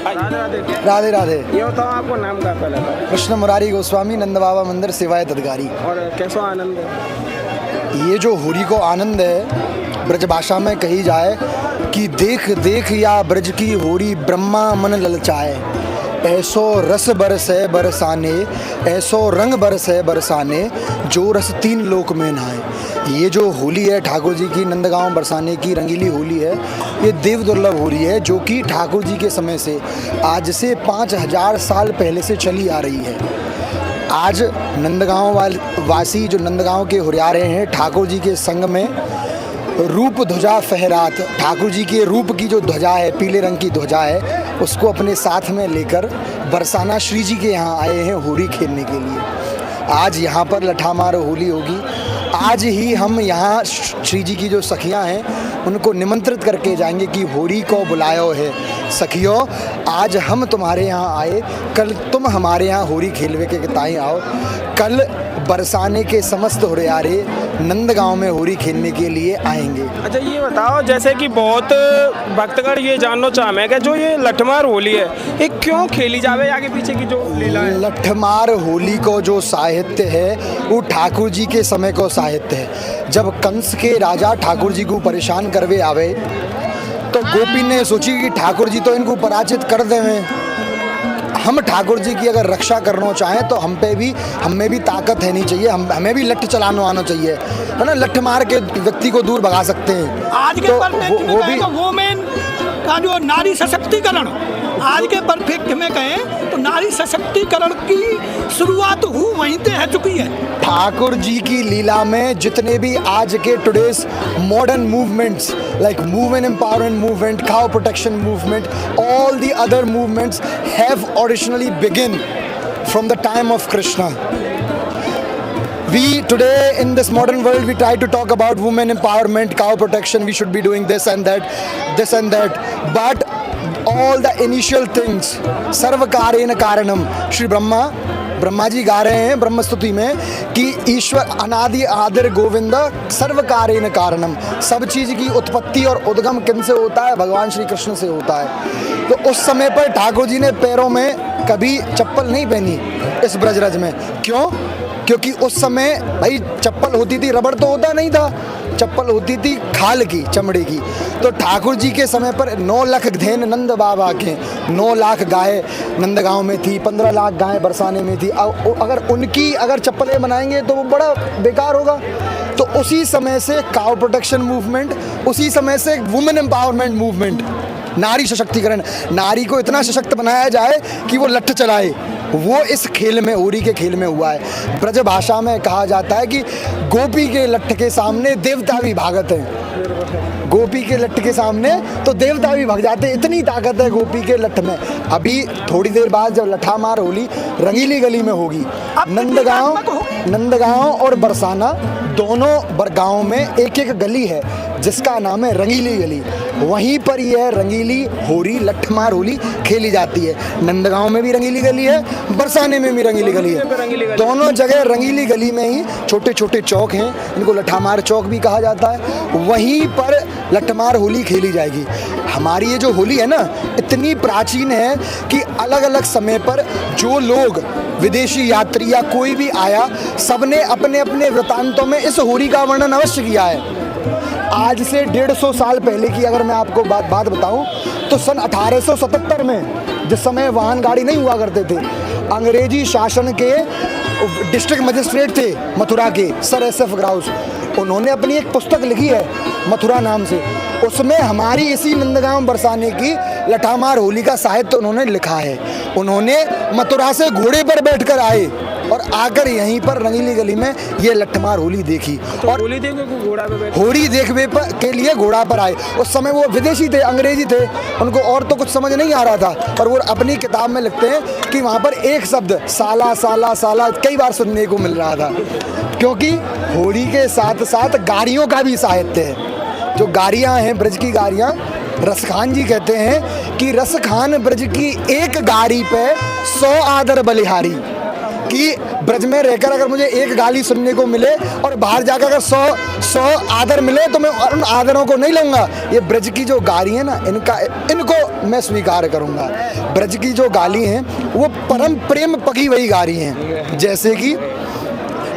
राधे राधे। ये बताओ आपको नाम का पहले था? कृष्ण मुरारी गोस्वामी, नंद बाबा मंदिर, सेवाए तदगारी। और कैसा आनंद है? ये जो होली को आनंद है, ब्रज भाषा में कही जाए कि देख देख या ब्रज की होरी ब्रह्मा मन ललचाए, ऐसो रस बरसे बरसाने, ऐसो रंग बरसे बरसाने, जो रस तीन लोक में नहाए। ये जो होली है ठाकुर जी की नंदगांव बरसाने की रंगीली होली है, ये देव दुर्लभ होली है जो कि ठाकुर जी के समय से आज से 5000 साल पहले से चली आ रही है। आज नंदगांव वासी जो नंदगांव के हुरियारे हैं, ठाकुर जी के संग में रूप ध्वजा फहरात, ठाकुर जी के रूप की जो ध्वजा है, पीले रंग की ध्वजा है, उसको अपने साथ में लेकर बरसाना श्री जी के यहाँ आए हैं होली खेलने के लिए। आज यहाँ पर लठामार होली होगी। आज ही हम यहाँ श्री जी की जो सखियाँ हैं उनको निमंत्रित करके जाएंगे कि होली को बुलायो है सखियों, आज हम तुम्हारे यहाँ आए, कल तुम हमारे यहाँ होली खेलवे के ताई आओ। कल बरसाने के समस्त हुरियारे नंदगांव में होली खेलने के लिए आएंगे। अच्छा ये बताओ, जैसे कि बहुत भक्तगण ये जानना चाहे कि जो ये लठमार होली है ये क्यों खेली जावे, आगे पीछे की जो लीला है? लठमार होली को जो साहित्य है वो ठाकुर जी के समय को साहित्य है। जब कंस के राजा ठाकुर जी को परेशान करवे आवे तो गोपी ने सोची कि ठाकुर जी तो इनको पराजित कर देवे, हम ठाकुर जी की अगर रक्षा करना चाहें तो हम में भी ताकत है नहीं चाहिए, हमें भी लठ चलाना आना चाहिए, है ना। लठ मार के व्यक्ति को दूर भगा सकते हैं। आज के तो वो भी वोमेन का जो नारी सशक्तिकरण, आज के परफेक्ट में कहें तो नारी सशक्तिकरण की शुरुआत वहीं से है चुकी है। ठाकुर जी की लीला में जितने भी आज के today's modern movements like women empowerment movement, cow protection movement, all the other movements have originally begin from the time of Krishna. We today in this modern world we try to talk about women empowerment, cow protection, we should be doing this and that, but all the initial things सर्वकारेण कारणम, श्री ब्रह्मा जी गा रहे हैं ब्रह्म स्तुति में कि ईश्वर अनादि आदिर गोविंद सर्वकारेण कारणम, सब चीज़ की उत्पत्ति और उद्गम किन से होता है? भगवान श्री कृष्ण से होता है। तो उस समय पर ठाकुर जी ने पैरों में कभी चप्पल नहीं पहनी इस ब्रजरज में। क्यों? क्योंकि उस समय भाई चप्पल होती थी, रबड़ तो होता नहीं था, चप्पल होती थी खाल की, चमड़े की। तो ठाकुर जी के समय पर 9 लाख धेन नंद बाबा के, 9 लाख गाय नंदगांव में थी, 15 लाख गाय बरसाने में थी। अगर उनकी चप्पलें बनाएंगे तो वो बड़ा बेकार होगा। तो उसी समय से काउ प्रोटेक्शन मूवमेंट, उसी समय से वुमेन एम्पावरमेंट मूवमेंट, नारी सशक्तिकरण, नारी को इतना सशक्त बनाया जाए कि वो लठ चलाए, वो इस खेल में, होली के खेल में हुआ है। ब्रज भाषा में कहा जाता है कि गोपी के लठ के सामने देवता भी भागते हैं। गोपी के लठ के सामने तो देवता भी भाग जाते हैं, इतनी ताकत है गोपी के लठ में। अभी थोड़ी देर बाद जब लठामार होली रंगीली गली में होगी, नंदगांव और बरसाना दोनों गाँव में एक एक गली है जिसका नाम है रंगीली गली। वहीं पर यह रंगीली होली, लठमार होली खेली जाती है। नंदगांव में भी रंगीली गली है, बरसाने में भी रंगीली गली है। दोनों जगह रंगीली गली में ही छोटे छोटे चौक हैं, इनको लठामार चौक भी कहा जाता है। वहीं पर लठमार होली खेली जाएगी। हमारी ये जो होली है ना, इतनी प्राचीन है कि अलग अलग समय पर जो लोग विदेशी यात्री या कोई भी आया, सबने अपने अपने वृतांतों में इस होली का वर्णन अवश्य किया है। आज से 150 साल पहले की अगर मैं आपको बात बताऊं तो सन 1877 में, जिस समय वाहन गाड़ी नहीं हुआ करते थे, अंग्रेजी शासन के डिस्ट्रिक्ट मजिस्ट्रेट थे मथुरा के, सर SF ग्राउस, उन्होंने अपनी एक पुस्तक लिखी है मथुरा नाम से। उसमें हमारी इसी नंदगांव बरसाने की लठामार होली का साहित्य उन्होंने लिखा है। उन्होंने मथुरा से घोड़े पर बैठकर आए और आकर यहीं पर रंगीली गली में ये लठमार होली देखी। तो और होली देखने के लिए घोड़ा पर आए। उस समय वो विदेशी थे, अंग्रेजी थे, उनको और तो कुछ समझ नहीं आ रहा था, पर वो अपनी किताब में लिखते हैं कि वहाँ पर एक शब्द साला साला साला कई बार सुनने को मिल रहा था। क्योंकि होली के साथ साथ गाड़ियों का भी साहित्य है। जो गाड़ियाँ हैं, ब्रज की गाड़ियाँ, रसखान जी कहते हैं कि रसखान ब्रज की एक गाड़ी पे 100 आदर बलिहारी, कि ब्रज में रहकर अगर मुझे एक गाली सुनने को मिले और बाहर जाकर अगर 100 आदर मिले तो मैं उन आदरों को नहीं लूँगा। ये ब्रज की जो गाड़ी है ना, इनको मैं स्वीकार करूंगा। ब्रज की जो गाली हैं वो परम प्रेम पकी वही गा रही हैं। जैसे कि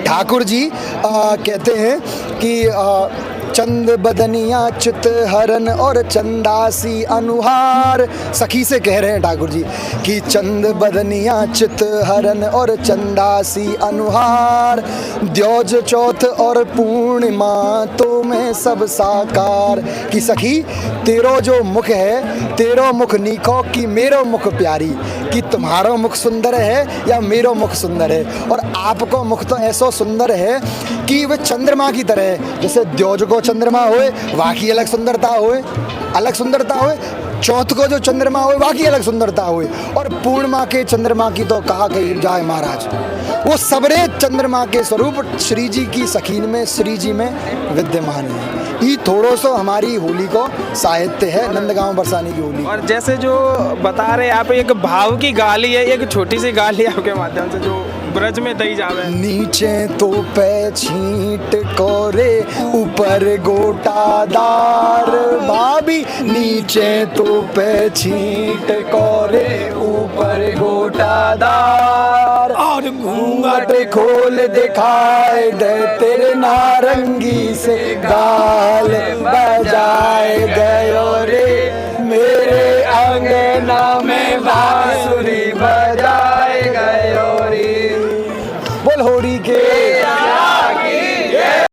ठाकुर जी कहते हैं कि चंद बदनिया चित हरन और चंदासी अनुहार। सखी से कह रहे हैं ठाकुर जी कि चंद बदनिया चित हरन और चंदासी अनुहार, द्योज चौथ और पूर्णिमा तो में सब साकार। कि सखी तेरो जो मुख है, तेरो मुख नीको कि मेरो मुख प्यारी, कि तुम्हारो मुख सुंदर है या मेरो मुख सुंदर है। और आपको मुख तो ऐसा सुंदर है कि वह चंद्रमा की तरह है। जैसे द्योज को चंद्रमा होए वाकी अलग सुंदरता होए, अलग सुंदरता होए, चौथ को जो चंद्रमा होए वाकी अलग सुंदरता होए, और पूर्णिमा के चंद्रमा की तो कहा कही जाए महाराज। वो सबरे चंद्रमा के स्वरूप श्री जी की सखीन में, श्री जी में विद्यमान है। ये थोड़ो सो हमारी होली को साहित्य है, नंदगांव बरसाने की होली। और जैसे जो बता रहे आप, एक भाव की गाली है, एक छोटी सी गाली आपके माध्यम से जो ब्रज में दई जावे। नीचे तो पे छींट कोरे ऊपर गोटादार, भाभी नीचे तो पे छींट कोरे ऊपर गोटादार, और घूंघट घूंघट खोल दिखाए दे तेरे नारंगी से गाल बजाए गयो रे, मेरे अंगना में